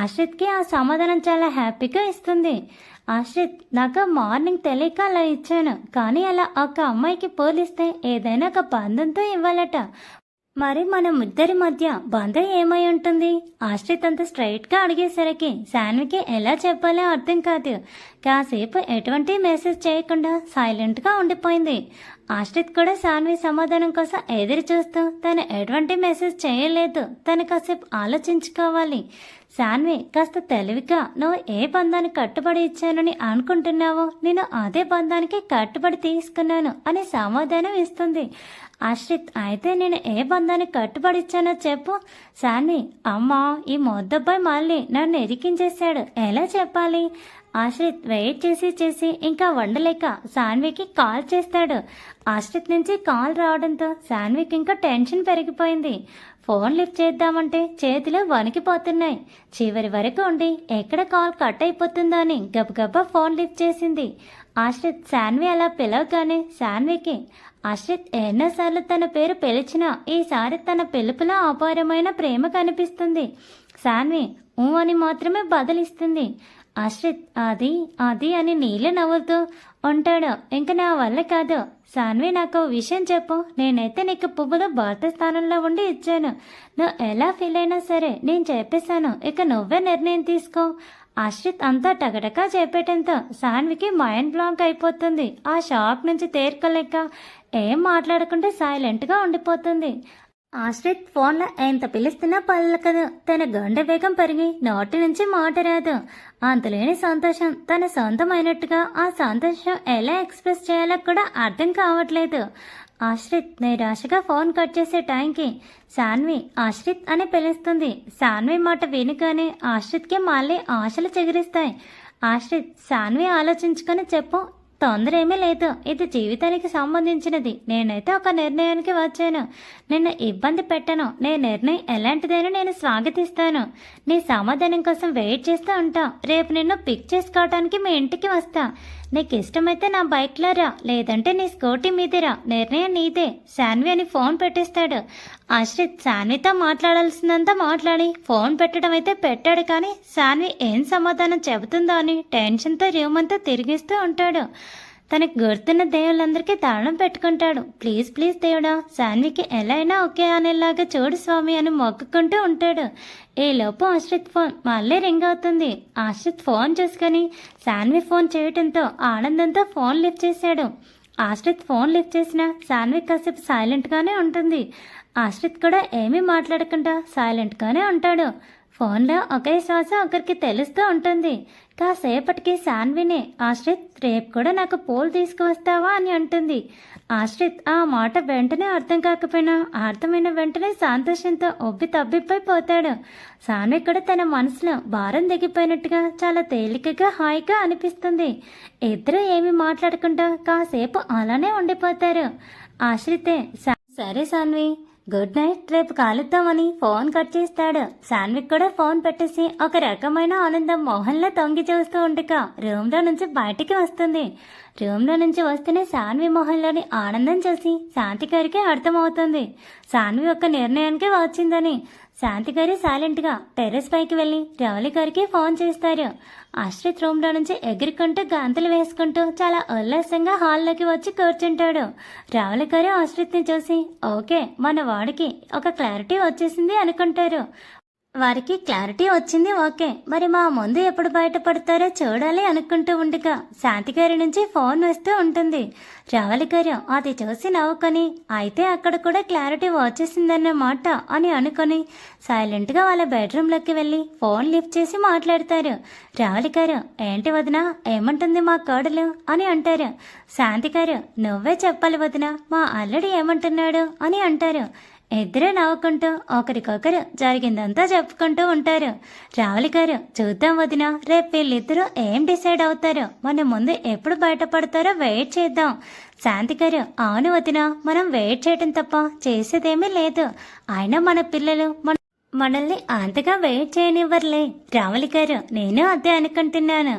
[SPEAKER 1] ఆశ్రిత్కి ఆ సమాధానం చాలా హ్యాపీగా ఇస్తుంది. ఆశ్రిత్, నాకు మార్నింగ్ తెలియక అలా ఇచ్చాను, కానీ అలా ఒక అమ్మాయికి పూలిస్తే ఏదైనా ఒక బంధంతో ఇవ్వాలట. మరి మన ఇద్దరి మధ్య బంధం ఏమై ఉంటుంది? ఆశ్రిత్ అంత స్ట్రైట్గా అడిగేసరికి శాన్వికి ఎలా చెప్పాలో అర్థం కాదు. కాసేపు ఎటువంటి మెసేజ్ చేయకుండా సైలెంట్గా ఉండిపోయింది. ఆశ్రిత్ కూడా శాన్వి సమాధానం కోసం ఎదురు చూస్తూ తను ఎటువంటి మెసేజ్ చేయలేదు. తను కాసేపు ఆలోచించుకోవాలి. శాన్వి, కాస్త తెలివిగా నువ్వు ఏ బంధాన్ని కట్టుబడి ఇచ్చానని అనుకుంటున్నావో నేను అదే బంధానికి కట్టుబడి తీసుకున్నాను అని సమాధానం ఇస్తుంది. ఆశ్రిత్, అయితే నేను ఏ బంధానికి కట్టుబడి ఇచ్చానో చెప్పు. శాన్వి, అమ్మా, ఈ మొద్దబ్బాయి మళ్ళీ నన్ను ఎరికించేశాడు, ఎలా చెప్పాలి? ఆశ్రిత్ వెయిట్ చేసి ఇంకా వండలేక శాన్వికి కాల్ చేస్తాడు. ఆశ్రిత్ నుంచి కాల్ రావడంతో శాన్వికి ఇంకా టెన్షన్ పెరిగిపోయింది. ఫోన్ లిఫ్ట్ చేద్దామంటే చేతులు వణికిపోతున్నాయి. చివరి వరకు ఉండి ఎక్కడ కాల్ కట్ అయిపోతుందో అని గబగబా ఫోన్ లిఫ్ట్ చేసింది. ఆశ్రిత్ శాన్వి అలా పిలవగానే శాన్వికి ఆశ్రిత్ ఎన్నోసార్లు తన పేరు పిలిచినా ఈసారి తన పిలుపులో అపారమైన ప్రేమ కనిపిస్తుంది. శాన్వి ఊ అని మాత్రమే బదులిస్తుంది. ఆశ్రిత్ అది అది అని నీళ్ళు నవ్వుతూ ఉంటాడు. ఇంక నా వల్ల కాదు. శాన్వి, నాకు విషయం చెప్పు. నేనైతే నీకు పువ్వులు భర్త స్థానంలో ఉండి ఇచ్చాను. నువ్వు ఎలా ఫీల్ అయినా సరే నేను చెప్పేశాను, ఇక నువ్వే నిర్ణయం తీసుకో. ఆశ్రిత్ అంతా టగటగా చెప్పేటంతో శాన్వికి మైండ్ బ్లాక్ అయిపోతుంది. ఆ షాక్ నుంచి తేరుకోలేక ఏం మాట్లాడకుండా సైలెంట్గా ఉండిపోతుంది. ఆశ్రిత్ ఫోన్లో ఎంత పిలుస్తున్నా పలకదు. తన గుండె వేగం పెరిగి నోటి నుంచి మాట రాదు. అంతలేని సంతోషం తన సొంతమైనట్టుగా ఆ సంతోషం ఎలా ఎక్స్ప్రెస్ చేయాలో కూడా అర్థం కావట్లేదు. ఆశ్రిత్ నిరాశగా ఫోన్ కట్ చేసే టైంకి శాన్వి ఆశ్రిత్ అని పిలుస్తుంది. శాన్వి మాట వినగానే ఆశ్రిత్కి మళ్ళీ ఆశలు చిగురిస్తాయి. ఆశ్రిత్, శాన్వి ఆలోచించుకొని చెప్పు, తొందర ఏమీ లేదు, ఇది జీవితానికి సంబంధించినది. నేనైతే ఒక నిర్ణయానికి వచ్చాను. నిన్ను ఇబ్బంది పెట్టను. నీ నిర్ణయం ఎలాంటిదైనా నేను స్వాగతిస్తాను. నీ సమాధానం కోసం వెయిట్ చేస్తూ ఉంటా. రేపు నిన్ను పిక్ చేసుకోవడానికి మీ ఇంటికి వస్తా. నీకు ఇష్టమైతే నా బైక్లో రా, లేదంటే నీ స్కూటీ మీదే రా, నిర్ణయం నీదే. శాన్వి అని ఫోన్ పెట్టేస్తాడు. ఆశ్రిత్ శాన్వితో మాట్లాడాల్సిందంతా మాట్లాడి ఫోన్ పెట్టడం అయితే పెట్టాడు, కానీ శాన్వి ఏం సమాధానం చెబుతుందో అని టెన్షన్తో రూమంతా తిరిగిస్తూ ఉంటాడు. తనకు గుర్తున్న దేవుళ్ళందరికీ తాళం పెట్టుకుంటాడు. ప్లీజ్ ప్లీజ్ దేవుడా, శాన్వికి ఎలా అయినా ఓకే అనేలాగా చూడు స్వామి అని మొక్కుకుంటూ ఉంటాడు. ఈలోపు ఆశ్రిత్ ఫోన్ మళ్ళీ రింగ్ అవుతుంది. ఆశ్రిత్ ఫోన్ చూసుకొని శాన్వి ఫోన్ చేయడంతో ఆనందంతో ఫోన్ లిఫ్ట్ చేశాడు. ఆశ్రిత్ ఫోన్ లిఫ్ట్ చేసిన శాన్వి కాసేపు సైలెంట్గానే ఉంటుంది. ఆశ్రిత్ కూడా ఏమీ మాట్లాడకుండా సైలెంట్గానే ఉంటాడు. ఫోన్లో ఒకే శ్వాస ఒకరికి తెలుస్తూ ఉంటుంది. కాసేపటికి శాన్వినే ఆశ్రిత్, రేపు కూడా నాకు పూలు తీసుకువస్తావా అని అంటుంది. ఆశ్రిత్ ఆ మాట వెంటనే అర్థం కాకపోయినా అర్థమైన వెంటనే సంతోషంతో తబ్బిబ్బైపోతాడు. శాన్వి కూడా తన మనసులో భారం దిగిపోయినట్టుగా చాలా తేలికగా హాయిగా అనిపిస్తుంది. ఇద్దరూ ఏమీ మాట్లాడకుండా కాసేపు అలానే ఉండిపోతారు. ఆశ్రితే సరే శాన్వి, గుడ్ నైట్, రేపు కలుద్దామని ఫోన్ కట్ చేస్తాడు. శాన్విక్ కూడా ఫోన్ పెట్టేసి ఒక రకమైన ఆనందం మొహంలో తొంగి చూస్తూ ఉండగా రూమ్లో నుంచి బయటికి వస్తుంది. రూమ్లో నుంచి వస్తేనే శాన్వి మొహంలోని ఆనందం చూసి శాంతి గారికి అర్థమవుతుంది శాన్వి ఒక నిర్ణయానికి వచ్చిందని. శాంతి గారు సైలెంట్గా టెర్రస్ పైకి వెళ్ళి రవళి గారికి ఫోన్ చేస్తారు. ఆశ్రిత్ రూమ్లో నుంచి ఎగురుకుంటూ గంతులు వేసుకుంటూ చాలా ఉల్లాసంగా హాల్లోకి వచ్చి కూర్చుంటాడు. రవళి గారు ఆశ్రిత్ని చూసి ఓకే, మన వాడికి ఒక క్లారిటీ వచ్చేసింది అనుకుంటారు. వారికి క్లారిటీ వచ్చింది ఓకే, మరి మా ముందు ఎప్పుడు బయటపడతారో చూడాలి అనుకుంటూ ఉండగా శాంతి గారి నుంచి ఫోన్ వస్తూ ఉంటుంది. రవళి గారు అది చూసి నవ్వుకొని అయితే అక్కడ కూడా క్లారిటీ వచ్చేసిందన్నమాట అని అనుకొని సైలెంట్గా వాళ్ళ బెడ్రూమ్లోకి వెళ్ళి ఫోన్ లిఫ్ట్ చేసి మాట్లాడతారు. రవళి గారు ఏంటి వదిన, ఏమంటుంది మా కోడలు అని అంటారు. శాంతి గారు నువ్వే చెప్పాలి వదిన, మా అల్లుడు ఏమంటున్నాడు అని అంటారు. ఇద్దరు నవ్వుకుంటూ ఒకరికొకరు జరిగిందంతా చెప్పుకుంటూ ఉంటారు. రావులి గారు, చూద్దాం వదిన, రేపు వీళ్ళిద్దరూ ఏం డిసైడ్ అవుతారో, మన ముందు ఎప్పుడు బయటపడతారో వెయిట్ చేద్దాం. శాంతి గారు, అవును వదిన, మనం వెయిట్ చేయటం తప్ప చేసేదేమీ లేదు. అయినా మన పిల్లలు మనల్ని అంతగా వెయిట్ చేయనివ్వర్లే. రావులి గారు, నేను అదే అనుకుంటున్నాను.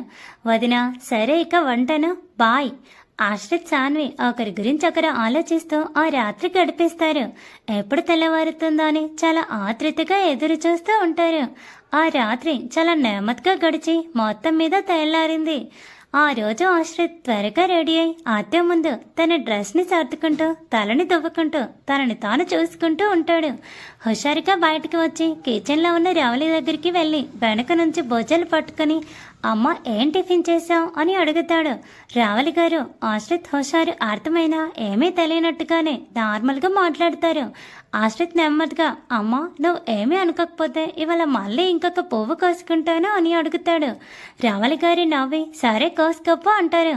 [SPEAKER 1] వదిన, సరే ఇక వంటను, బాయ్. ఆశ్రిత్, సాన్వి ఒకరి గురించి ఒకరు ఆలోచిస్తూ ఆ రాత్రి గడిపేస్తారు. ఎప్పుడు తెల్లవారుతుందో అని చాలా ఆతృతగా ఎదురు చూస్తూ ఉంటారు. ఆ రాత్రి చాలా నెమ్మదిగా గడిచి మొత్తం మీద తెల్లారింది. ఆ రోజు ఆశ్రిత్ త్వరగా రెడీ అయి అద్దె ముందు తన డ్రెస్ని సర్దుకుంటూ తలని దువ్వుకుంటూ తనని తాను చూసుకుంటూ ఉంటాడు. హుషారుగా బయటకు వచ్చి కిచెన్లో ఉన్న రావులి దగ్గరికి వెళ్ళి వెనక నుంచి భుజాలు పట్టుకుని, అమ్మ ఏం టిఫిన్ చేశావు అని అడుగుతాడు. రావులి గారు, ఆశ్రిత్ హుషారు అర్థమైనా ఏమీ తెలియనట్టుగానే నార్మల్గా మాట్లాడతారు. ఆశ్రిత్ నెమ్మదిగా, అమ్మ నువ్వు ఏమీ అనుకోకపోతే ఇవాళ మళ్ళీ ఇంకొక పువ్వు కోసుకుంటాను అని అడుగుతాడు. రావులి గారి నవ్వి, సరే కోసుకోపో అంటారు.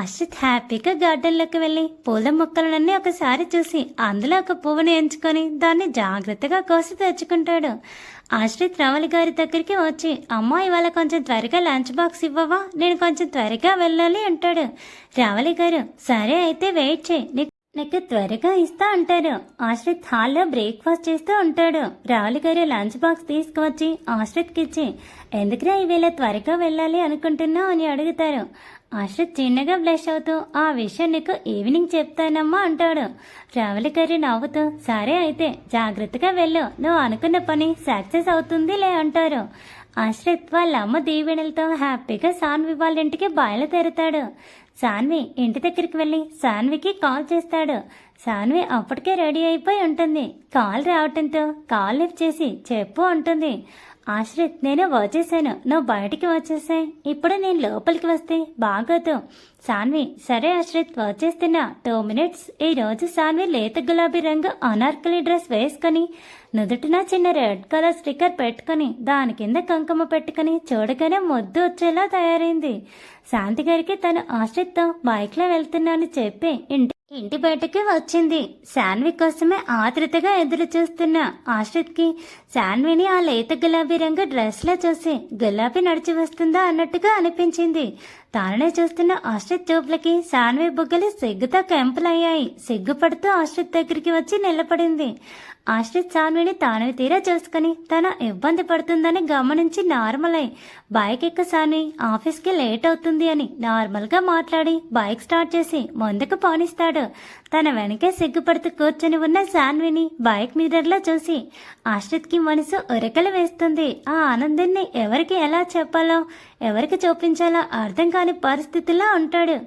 [SPEAKER 1] ఆశ్రిత్ హ్యాపీగా గార్డెన్లోకి వెళ్ళి పూల మొక్కలన్నీ ఒకసారి చూసి అందులో ఒక పువ్వుని ఎంచుకొని దాన్ని జాగ్రత్తగా కోసి తెచ్చుకుంటాడు. ఆశ్రిత్ రావులి గారి దగ్గరికి వచ్చి, అమ్మ ఇవాళ కొంచెం త్వరగా లంచ్ బాక్స్ ఇవ్వవా, నేను కొంచెం త్వరగా వెళ్ళాలి అంటాడు. రావులి గారు, సరే అయితే వెయిట్ చేయి, నీకు త్వరగా ఇస్తా అంటారు. ఆశ్రిత్ హాల్లో బ్రేక్ఫాస్ట్ చేస్తూ ఉంటాడు. రావులి గారు లంచ్ బాక్స్ తీసుకువచ్చి ఆశ్రిత్కి ఇచ్చి, ఎందుకురా ఈవేళ త్వరగా వెళ్ళాలి అనుకుంటున్నావు అని అడుగుతారు. ఆశ్రిత్ చిన్నగా బ్లష్ అవుతూ, ఆ విషయం నీకు ఈవినింగ్ చెప్తానమ్మా అంటాడు. రావులి గారు నవ్వుతూ, సరే అయితే జాగ్రత్తగా వెళ్ళు, నువ్వు అనుకున్న పని సక్సెస్ అవుతుందిలే అంటారు. ఆశ్రిత్ వాళ్ళ అమ్మ దీవెనలతో హ్యాపీగా సాన్వి వాళ్ళ ఇంటికి బయలుదేరుతాడు. సాన్వి ఇంటి దగ్గరికి వెళ్ళి సాన్వికి కాల్ చేస్తాడు. సాన్వి అప్పటికే రెడీ అయిపోయి ఉంటుంది. కాల్ రావటంతో కాల్ లిఫ్ట్ చేసి చెప్పు అంటుంది. ఆశ్రిత్, నేను వచ్చేసాను, నువ్వు బయటికి వచ్చేసాయి, ఇప్పుడు నేను లోపలికి వస్తే బాగోదు. సాన్వి, సరే ఆశ్రిత్ వచ్చేస్తున్నా, 2 minutes. ఈ రోజు సాన్వి లేత గులాబీ రంగు అనార్కలి డ్రెస్ వేసుకొని నుదుటిన చిన్న రెడ్ కలర్ స్టిక్కర్ పెట్టుకుని దాని కింద కుంకుమ పెట్టుకుని చూడగానే ముద్దు వచ్చేలా తయారైంది. శాంతి గారికి తను ఆశ్రిత్తో బైక్లో వెళ్తున్నానని చెప్పి ఇంటి బయటకి వచ్చింది. శాన్వి కోసమే ఆతృతగా ఎదురు చూస్తున్న ఆశ్రిత్కి శాన్విని ఆ లేత గులాబీ రంగు డ్రెస్లో చూసి గులాబీ నడిచి వస్తుందా అన్నట్టుగా అనిపించింది. తాననే చూస్తున్న ఆశ్రిత్ చూపులకి శాన్వి బుగ్గలు సిగ్గుతో కెంపులయ్యాయి. సిగ్గుపడుతూ ఆశ్రిత్ దగ్గరికి వచ్చి నిలబడింది. ఆశ్రిత్ సాన్విని తాను తీరా చూసుకుని తన ఇబ్బంది పడుతుందని గమనించి నార్మల్ అయి బైక్ ఎక్క సాన్వి ఆఫీస్కి లేట్ అవుతుంది అని నార్మల్గా మాట్లాడి బైక్ స్టార్ట్ చేసి ముందుకు పోనిస్తాడు. తన వెనకే సిగ్గుపడుతూ కూర్చొని ఉన్న సాన్విని బైక్ మిర్రర్లో చూసి ఆశ్రిత్కి మనసు ఉరకలు వేస్తుంది. ఆ ఆనందాన్ని ఎవరికి ఎలా చెప్పాలో ఎవరికి చూపించాలో అర్థం కాని పరిస్థితిలో ఉంటాడు.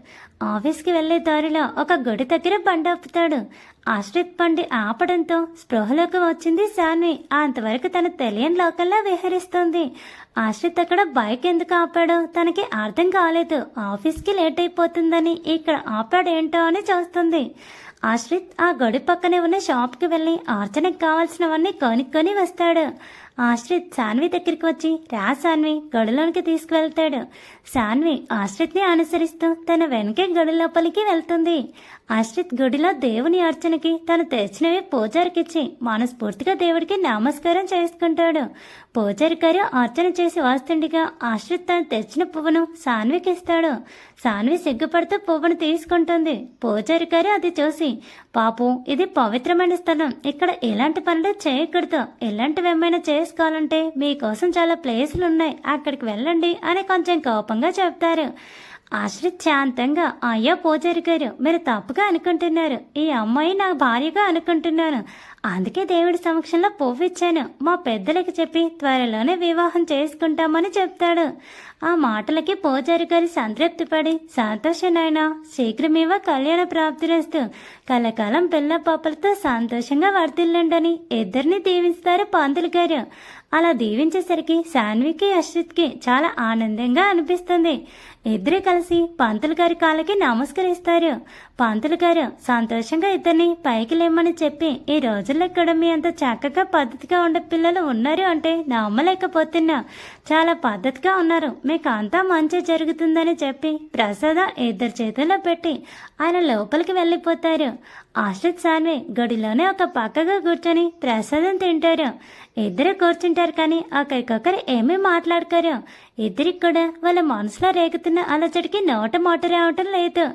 [SPEAKER 1] ఆఫీస్కి వెళ్లే దారిలో ఒక గుడి దగ్గర బండి ఆపుతాడు. ఆశ్రిత్ బండి ఆపడంతో స్పృహలోకి వచ్చింది సాన్వి. అంతవరకు తను తెలియని లోకల్లా విహరిస్తుంది. ఆశ్రిత్ అక్కడ బైక్ ఎందుకు ఆపాడో తనకి అర్థం కాలేదు. ఆఫీస్కి లేట్ అయిపోతుందని ఇక్కడ ఆపాడేంటో అని చూస్తుంది. ఆశ్రిత్ ఆ గుడి పక్కనే ఉన్న షాప్కి వెళ్ళి అర్చనకు కావాల్సినవన్నీ కొనుక్కొని వస్తాడు. ఆశ్రిత్ సాన్వి దగ్గరికి వచ్చి, రా సాన్వి, గడిలోనికి తీసుకువెళ్తాడు. సాన్వి ఆశ్రిత్ని అనుసరిస్తూ తన వెనకే గడి లోపలికి వెళ్తుంది. ఆశ్రిత్ గుడిలో దేవుని అర్చనకి తను తెచ్చినవి పూజారికిచ్చి మనస్ఫూర్తిగా దేవుడికి నమస్కారం చేసుకుంటాడు. పూజారి గారు అర్చన చేసి వస్తుండగా ఆశ్రిత్ తను తెచ్చిన పువ్వును సాన్వికి ఇస్తాడు. సాన్వి సిగ్గుపడుతూ పువ్వును తీసుకుంటుంది. పూజారి గారు అది చూసి, పాపం ఇది పవిత్రమైన స్థలం, ఇక్కడ ఎలాంటి పనులు చేయకూడదు, ఎలాంటివి ఏమైనా చేసుకోవాలంటే మీకోసం చాలా ప్లేసులు ఉన్నాయి, అక్కడికి వెళ్ళండి అని కొంచెం కోపంగా చెప్తారు. ఆశ్రిత్ శాంతంగా, అయ్యో పూజారి గారు, మీరు తప్పుగా అనుకుంటున్నారు, ఈ అమ్మాయి నా భార్యగా అనుకుంటున్నాను, అందుకే దేవుడి సమక్షంలో పువ్వు ఇచ్చాను, మా పెద్దలకి చెప్పి త్వరలోనే వివాహం చేసుకుంటామని చెప్తాడు. ఆ మాటలకి పూజారి గారి సంతృప్తి పడి, సంతోషం నాయనా, శీఘ్రమేవో కళ్యాణ ప్రాప్తిరస్తూ, కలకాలం పిల్ల పాపలతో సంతోషంగా వర్తిల్లండని ఇద్దరిని దీవిస్తారు పంతులు గారు. అలా దీవించేసరికి సాన్వికి ఆశ్రిత్కి చాలా ఆనందంగా అనిపిస్తుంది. ఇద్దరు కలిసి పంతులు గారి కాళ్ళకి నమస్కరిస్తారు. పంతులు గారు సంతోషంగా ఇద్దరిని పైకి లేమని చెప్పి, ఈ రోజుల్లో ఇక్కడ మీ అంత చక్కగా పద్ధతిగా ఉండే పిల్లలు ఉన్నారు అంటే నమ్మలేకపోతున్నా, చాలా పద్ధతిగా ఉన్నారు, మీకు అంతా మంచి జరుగుతుందని చెప్పి ప్రసాద ఇద్దరు చేతుల్లో పెట్టి ఆయన లోపలికి వెళ్ళిపోతారు. ఆశ్రిత్ సాన్వి గడిలోనే ఒక పక్కగా కూర్చొని ప్రసాదం తింటారు. ఇద్దరు కూర్చుంటారు కానీ ఒకరికొకరు ఏమీ మాట్లాడుకోరు. ఇద్దరికి కూడా వాళ్ళ మనసులో రేగుతున్న అలజడికి నోట మాట రావటం లేదు.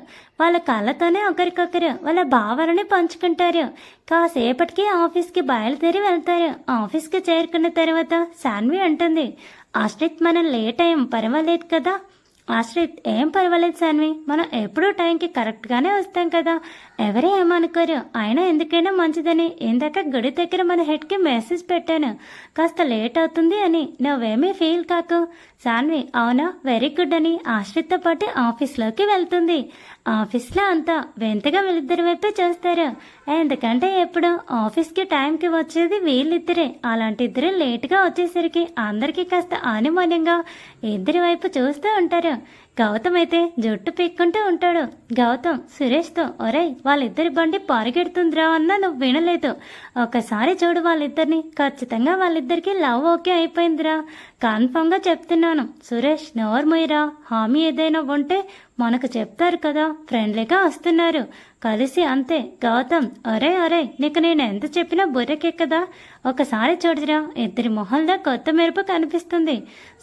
[SPEAKER 1] వాళ్ళ కళ్ళతోనే ఒకరికొకరు వాళ్ళ భావాలని పంచుకుంటారు. కాసేపటికి ఆఫీస్కి బయలుదేరి వెళ్తారు. ఆఫీస్కి చేరుకున్న తర్వాత సాన్వి అంటుంది, ఆశ్రిత్ మనం లేట్ అయ్యాం, పర్వాలేదు కదా? ఆశ్రిత్, ఏం పర్వాలేదు సాన్వి, మనం ఎప్పుడూ టైంకి కరెక్ట్గానే వస్తాం కదా, ఎవరే ఏమనుకోరు. అయినా ఎందుకైనా మంచిదని ఇందాక గుడి దగ్గర మన హెడ్కి మెసేజ్ పెట్టాను, కాస్త లేట్ అవుతుంది అని. నువ్వేమీ ఫీల్ కాకు. సాన్వి, అవునా, వెరీ గుడ్ అని ఆశ్రిత్తో పాటు ఆఫీస్లోకి వెళ్తుంది. ఆఫీస్లో అంతా వింతగా వీళ్ళిద్దరి వైపే చూస్తారు. ఎందుకంటే ఎప్పుడు ఆఫీస్కి టైంకి వచ్చేది వీళ్ళిద్దరే. అలాంటి ఇద్దరు లేటుగా వచ్చేసరికి అందరికీ కాస్త అనుమానంగా ఇద్దరి వైపు చూస్తూ ఉంటారు. గౌతమ్ అయితే జుట్టు పీక్కుంటూ ఉంటాడు. గౌతమ్ సురేష్తో, ఒరేయ్ వాళ్ళిద్దరి బండి పరిగెడుతుందిరా అన్నా నువ్వు వినలేదు. ఒకసారి చూడు వాళ్ళిద్దరిని, ఖచ్చితంగా వాళ్ళిద్దరికి లవ్ ఓకే అయిపోయిందిరా, కన్ఫర్మ్గా చెప్తున్నాను. సురేష్, నోర్మయ్యరా, హామీ ఏదైనా ఉంటే మనకు చెప్తారు కదా, ఫ్రెండ్లీగా వస్తున్నారు కలిసి అంతే. గౌతమ్, ఒరే నీకు నేను ఎంత చెప్పినా బుర్రకెక్కదా? ఒకసారి చూడరా, ఇద్దరి మొహంలో కొత్త మెరుపు కనిపిస్తుంది.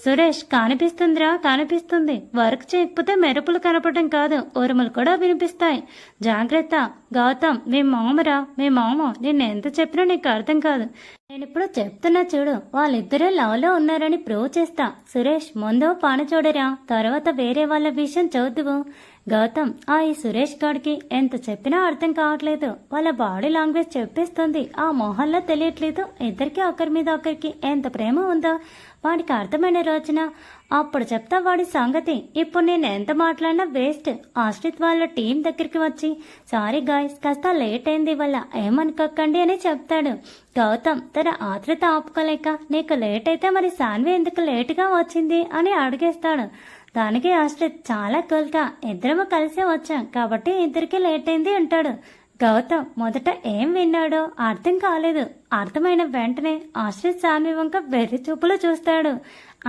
[SPEAKER 1] సురేష్, కనిపిస్తుందిరా, కనిపిస్తుంది. వర్క్ చేయకపోతే మెరుపులు కనపడటం కాదు, ఉరుములు కూడా వినిపిస్తాయి, జాగ్రత్త. గౌతమ్, మీ మామరా, మీ మామ నిన్ను ఎంత చెప్పినా నీకు అర్థం కాదు. నేను ఇప్పుడు చెప్తున్నా చూడు, వాళ్ళిద్దరూ లవ్లో ఉన్నారని ప్రూవ్ చేస్తా. సురేష్, ముందు పని చూడరా, తర్వాత వేరే వాళ్ళ విషయం చదువు. గౌతమ్, ఈ సురేష్ గాడికి ఎంత చెప్పినా అర్థం కావట్లేదు. వాళ్ళ బాడీ లాంగ్వేజ్ చెప్పేస్తుంది, ఆ మొహంలో తెలియట్లేదు ఇద్దరికి ఒకరి మీద ఒకరికి ఎంత ప్రేమ ఉందో. వాడికి అర్థమైన రోజున అప్పుడు చెప్తా వాడి సంగతి. ఇప్పుడు నేను ఎంత మాట్లాడినా వేస్ట్. ఆశ్రిత్ వాళ్ళ టీం దగ్గరికి వచ్చి, సారీ గాయస్, కాస్త లేట్ అయింది వల్ల, ఏమనుకోకండి అని చెప్తాడు. గౌతమ్ తన ఆత్రత ఆపుకోలేక, నీకు లేట్ అయితే మరి సాన్వి ఎందుకు లేటుగా వచ్చింది అని అడిగేస్తాడు. దానికి ఆశ్రిత్ చాలా కూల్గా, ఇద్దరము కలిసే వచ్చాం కాబట్టి ఇద్దరికి లేట్ అయింది అంటాడు. గౌతమ్ మొదట ఏం విన్నాడో అర్థం కాలేదు. అర్థమైన వెంటనే ఆశ్రిత్ సాన్వి వంక వెర్రి చూపులు చూస్తాడు.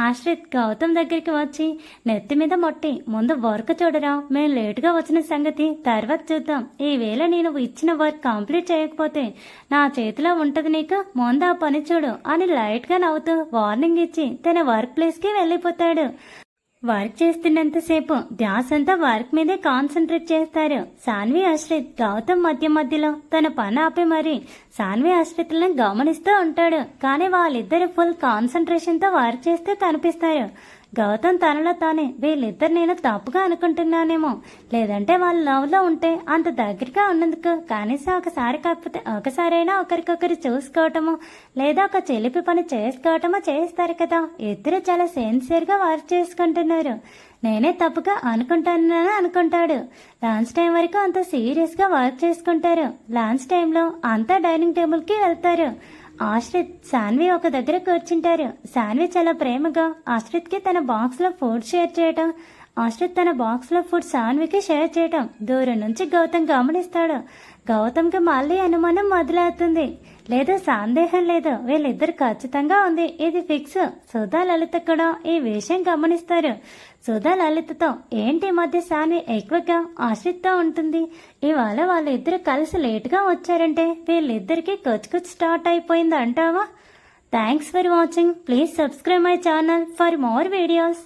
[SPEAKER 1] ఆశ్రిత్ గౌతమ్ దగ్గరికి వచ్చి నెత్తి మీద మొట్టి, ముందు వర్క్ చూడరా, మేము లేటుగా వచ్చిన సంగతి తర్వాత చూద్దాం. ఈవేళ నేను ఇచ్చిన వర్క్ కంప్లీట్ చేయకపోతే నా చేతిలో ఉంటది నీకు, ముందు ఆ పని చూడు అని లైట్గా నవ్వుతూ వార్నింగ్ ఇచ్చి తన వర్క్ ప్లేస్కి వెళ్ళిపోతాడు. వర్క్ చేస్తున్నంతసేపు ధ్యాస అంతా వర్క్ మీదే కాన్సన్ట్రేట్ చేస్తారు. సాన్వి, ఆశ్రిత్ గౌతమ్ మధ్యలో తన పని ఆపి మరి సాన్వి ఆశ్రిత్లను గమనిస్తూ ఉంటాడు. కానీ వాళ్ళిద్దరు ఫుల్ కాన్సన్ట్రేషన్తో వర్క్ చేస్తూ కనిపిస్తారు. గౌతమ్ తనలో తానే, వీళ్ళిద్దరు నేను తప్పుగా అనుకుంటున్నానేమో, లేదంటే వాళ్ళ లవ్లో ఉంటే అంత దగ్గరగా ఉన్నందుకు కనీసం ఒకసారి కాకపోతే ఒకసారైనా ఒకరికొకరు చూసుకోవటము లేదా ఒక చెలిపి పని చేసుకోవటమో చేస్తారు కదా. ఇద్దరు చాలా సిన్సియర్గా వర్క్ చేసుకుంటున్నారు. నేనే తప్పుగా అనుకుంటానని అనుకుంటాడు. లంచ్ టైం వరకు అంత సీరియస్గా వర్క్ చేసుకుంటారు. లంచ్ టైంలో అంతా డైనింగ్ టేబుల్కి వెళ్తారు. ఆశ్రిత్, సాన్వి ఒక దగ్గర కూర్చుంటారు. సాన్వి చాలా ప్రేమగా ఆశ్రిత్కి తన బాక్స్లో ఫుడ్ షేర్ చేయటం, ఆశ్రిత్ తన బాక్స్లో ఫుడ్ సాన్వికి షేర్ చేయటం దూరం నుంచి గౌతమ్ గమనిస్తాడు. గౌతమ్కి మళ్ళీ అనుమానం మొదలవుతుంది. లేదు, సందేహం లేదు, వీళ్ళిద్దరు ఖచ్చితంగా ఉంది, ఇది ఫిక్స్. సుధా, లలిత కూడా ఈ విషయం గమనిస్తారు. సుధా లలితతో, ఏంటి మధ్య సాన్వి ఎక్కువగా ఆశ్రిత్తో ఉంటుంది, ఇవాళ వాళ్ళిద్దరు కలిసి లేటుగా వచ్చారంటే వీళ్ళిద్దరికి కొచ్చుకొచ్చు స్టార్ట్ అయిపోయింది అంటావా? Thanks for watching. Please subscribe my channel for more videos.